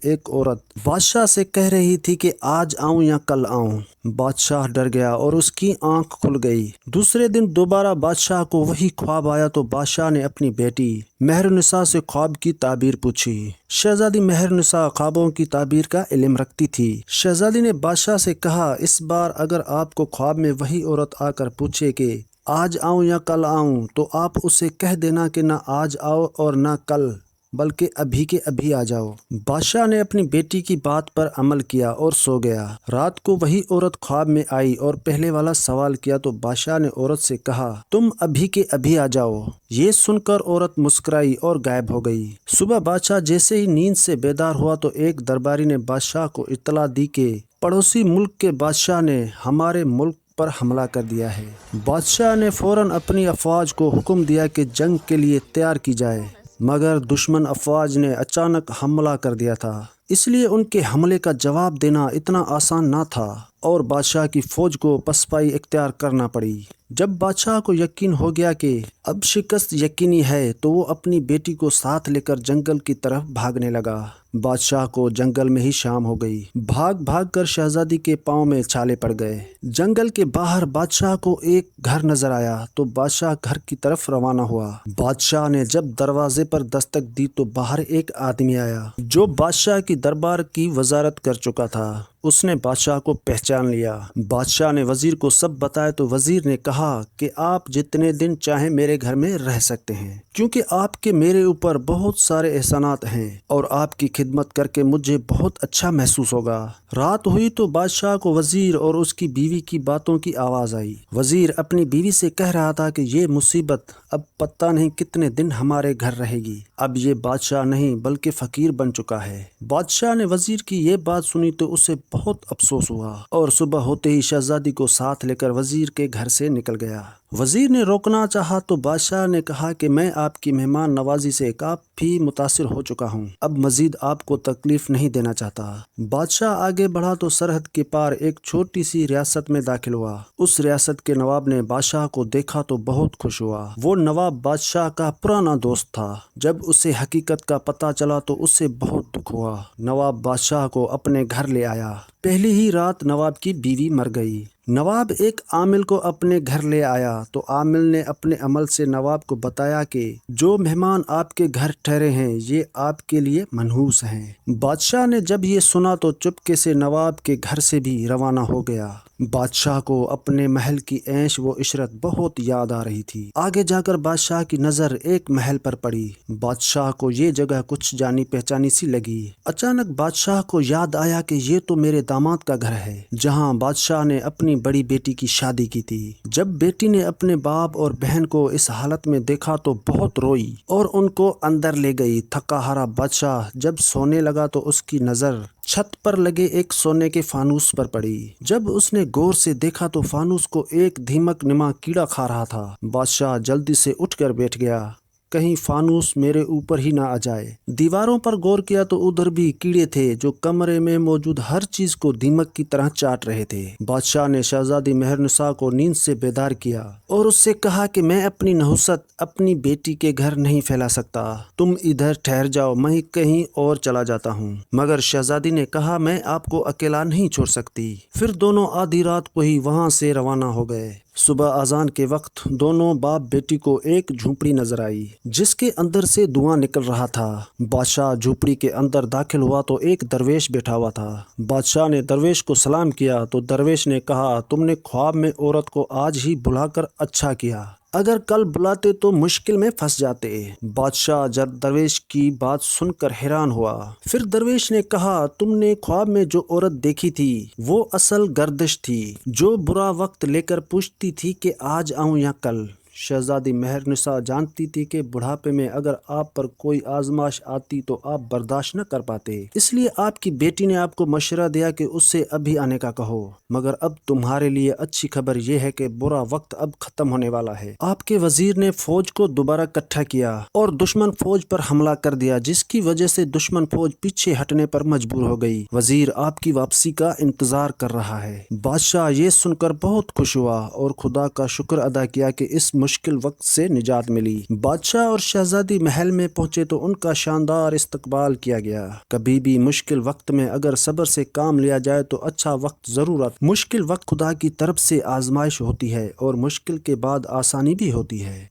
ایک عورت بادشاہ سے کہہ رہی تھی کہ آج آؤں یا کل آؤں۔ بادشاہ ڈر گیا اور اس کی آنکھ کھل گئی۔ دوسرے دن دوبارہ بادشاہ کو وہی خواب آیا تو بادشاہ نے اپنی بیٹی مہرنسا سے خواب کی تعبیر پوچھی۔ شہزادی مہرنسا خوابوں کی تعبیر کا علم رکھتی تھی۔ شہزادی نے بادشاہ سے کہا، اس بار اگر آپ کو خواب میں وہی عورت آ کر پوچھے کہ آج آؤں یا کل آؤں تو آپ اسے کہہ دینا کہ نہ آج آؤ اور نہ کل، بلکہ ابھی کے ابھی آ جاؤ۔ بادشاہ نے اپنی بیٹی کی بات پر عمل کیا اور سو گیا۔ رات کو وہی عورت خواب میں آئی اور پہلے والا سوال کیا تو بادشاہ نے عورت سے کہا، تم ابھی کے ابھی آ جاؤ۔ یہ سن کر عورت مسکرائی اور غائب ہو گئی۔ صبح بادشاہ جیسے ہی نیند سے بیدار ہوا تو ایک درباری نے بادشاہ کو اطلاع دی کہ پڑوسی ملک کے بادشاہ نے ہمارے ملک پر حملہ کر دیا ہے۔ بادشاہ نے فوراً اپنی افواج کو حکم دیا کہ جنگ کے لیے تیار کی جائے، مگر دشمن افواج نے اچانک حملہ کر دیا تھا، اس لیے ان کے حملے کا جواب دینا اتنا آسان نہ تھا اور بادشاہ کی فوج کو پسپائی اختیار کرنا پڑی۔ جب بادشاہ کو یقین ہو گیا کہ اب شکست یقینی ہے تو وہ اپنی بیٹی کو ساتھ لے کر جنگل کی طرف بھاگنے لگا۔ بادشاہ کو جنگل میں ہی شام ہو گئی۔ بھاگ بھاگ کر شہزادی کے پاؤں میں چھالے پڑ گئے۔ جنگل کے باہر بادشاہ کو ایک گھر نظر آیا تو بادشاہ گھر کی طرف روانہ ہوا۔ بادشاہ نے جب دروازے پر دستک دی تو باہر ایک آدمی آیا جو بادشاہ کی دربار کی وزارت کر چکا تھا۔ اس نے بادشاہ کو پہچان لیا۔ بادشاہ نے وزیر کو سب بتایا تو وزیر نے کہا کہ آپ جتنے دن چاہیں میرے گھر میں رہ سکتے ہیں، کیونکہ آپ کے میرے اوپر بہت سارے احسانات ہیں اور آپ کی خدمت کر کے مجھے بہت اچھا محسوس ہوگا۔ رات ہوئی تو بادشاہ کو وزیر اور اس کی بیوی کی باتوں کی آواز آئی۔ وزیر اپنی بیوی سے کہہ رہا تھا کہ یہ مصیبت اب پتہ نہیں کتنے دن ہمارے گھر رہے گی۔ اب یہ بادشاہ نہیں بلکہ فقیر بن چکا ہے۔ بادشاہ نے وزیر کی یہ بات سنی تو اسے بہت افسوس ہوا اور صبح ہوتے ہی شہزادی کو ساتھ لے کر وزیر کے گھر سے نکل گیا۔ وزیر نے روکنا چاہا تو بادشاہ نے کہا کہ میں آپ کی مہمان نوازی سے کافی متاثر ہو چکا ہوں، اب مزید آپ کو تکلیف نہیں دینا چاہتا۔ بادشاہ آگے بڑھا تو سرحد کے پار ایک چھوٹی سی ریاست میں داخل ہوا۔ اس ریاست کے نواب نے بادشاہ کو دیکھا تو بہت خوش ہوا۔ وہ نواب بادشاہ کا پرانا دوست تھا۔ جب اسے حقیقت کا پتہ چلا تو اسے بہت دکھ ہوا۔ نواب بادشاہ کو اپنے گھر لے آیا۔ پہلی ہی رات نواب کی بیوی مر گئی۔ نواب ایک عامل کو اپنے گھر لے آیا تو عامل نے اپنے عمل سے نواب کو بتایا کہ جو مہمان آپ کے گھر ٹھہرے ہیں یہ آپ کے لیے منحوس ہیں۔ بادشاہ نے جب یہ سنا تو چپکے سے نواب کے گھر سے بھی روانہ ہو گیا۔ بادشاہ کو اپنے محل کی عیش و عشرت بہت یاد آ رہی تھی۔ آگے جا کر بادشاہ کی نظر ایک محل پر پڑی۔ بادشاہ کو یہ جگہ کچھ جانی پہچانی سی لگی۔ اچانک بادشاہ کو یاد آیا کہ یہ تو میرے داماد کا گھر ہے جہاں بادشاہ نے اپنی بڑی بیٹی کی شادی کی تھی۔ جب بیٹی نے اپنے باپ اور بہن کو اس حالت میں دیکھا تو بہت روئی اور ان کو اندر لے گئی۔ تھکا ہارا بادشاہ جب سونے لگا تو اس کی نظر چھت پر لگے ایک سونے کے فانوس پر پڑی۔ جب اس نے غور سے دیکھا تو فانوس کو ایک دیمک نما کیڑا کھا رہا تھا۔ بادشاہ جلدی سے اٹھ کر بیٹھ گیا، کہیں فانوس میرے اوپر ہی نہ آ جائے۔ دیواروں پر غور کیا تو ادھر بھی کیڑے تھے جو کمرے میں موجود ہر چیز کو دیمک کی طرح چاٹ رہے تھے۔ بادشاہ نے شہزادی مہرنسا کو نیند سے بیدار کیا اور اس سے کہا کہ میں اپنی نحوست اپنی بیٹی کے گھر نہیں پھیلا سکتا، تم ادھر ٹھہر جاؤ، میں کہیں اور چلا جاتا ہوں۔ مگر شہزادی نے کہا میں آپ کو اکیلا نہیں چھوڑ سکتی۔ پھر دونوں آدھی رات کو ہی وہاں سے روانہ ہو گئے۔ صبح اذان کے وقت دونوں باپ بیٹی کو ایک جھونپڑی نظر آئی جس کے اندر سے دھواں نکل رہا تھا۔ بادشاہ جھونپڑی کے اندر داخل ہوا تو ایک درویش بیٹھا ہوا تھا۔ بادشاہ نے درویش کو سلام کیا تو درویش نے کہا تم نے خواب میں عورت کو آج ہی بلا کر اچھا کیا، اگر کل بلاتے تو مشکل میں پھنس جاتے۔ بادشاہ جب درویش کی بات سن کر حیران ہوا۔ پھر درویش نے کہا تم نے خواب میں جو عورت دیکھی تھی وہ اصل گردش تھی جو برا وقت لے کر پوچھتی تھی کہ آج آؤں یا کل۔ شہزادی مہرنسا جانتی تھی کہ بڑھاپے میں اگر آپ پر کوئی آزمائش آتی تو آپ برداشت نہ کر پاتے، اس لیے آپ کی بیٹی نے آپ کو مشورہ دیا کہ اس سے ابھی آنے کا کہو، مگر اب تمہارے لیے اچھی خبر یہ ہے کہ برا وقت اب ختم ہونے والا ہے۔ آپ کے وزیر نے فوج کو دوبارہ اکٹھا کیا اور دشمن فوج پر حملہ کر دیا جس کی وجہ سے دشمن فوج پیچھے ہٹنے پر مجبور ہو گئی۔ وزیر آپ کی واپسی کا انتظار کر رہا ہے۔ بادشاہ یہ سن کر بہت خوش ہوا اور خدا کا شکر ادا کیا کہ اس مشکل وقت سے نجات ملی۔ بادشاہ اور شہزادی محل میں پہنچے تو ان کا شاندار استقبال کیا گیا۔ کبھی بھی مشکل وقت میں اگر صبر سے کام لیا جائے تو اچھا وقت ضرور آتا ہے۔ مشکل وقت خدا کی طرف سے آزمائش ہوتی ہے اور مشکل کے بعد آسانی بھی ہوتی ہے۔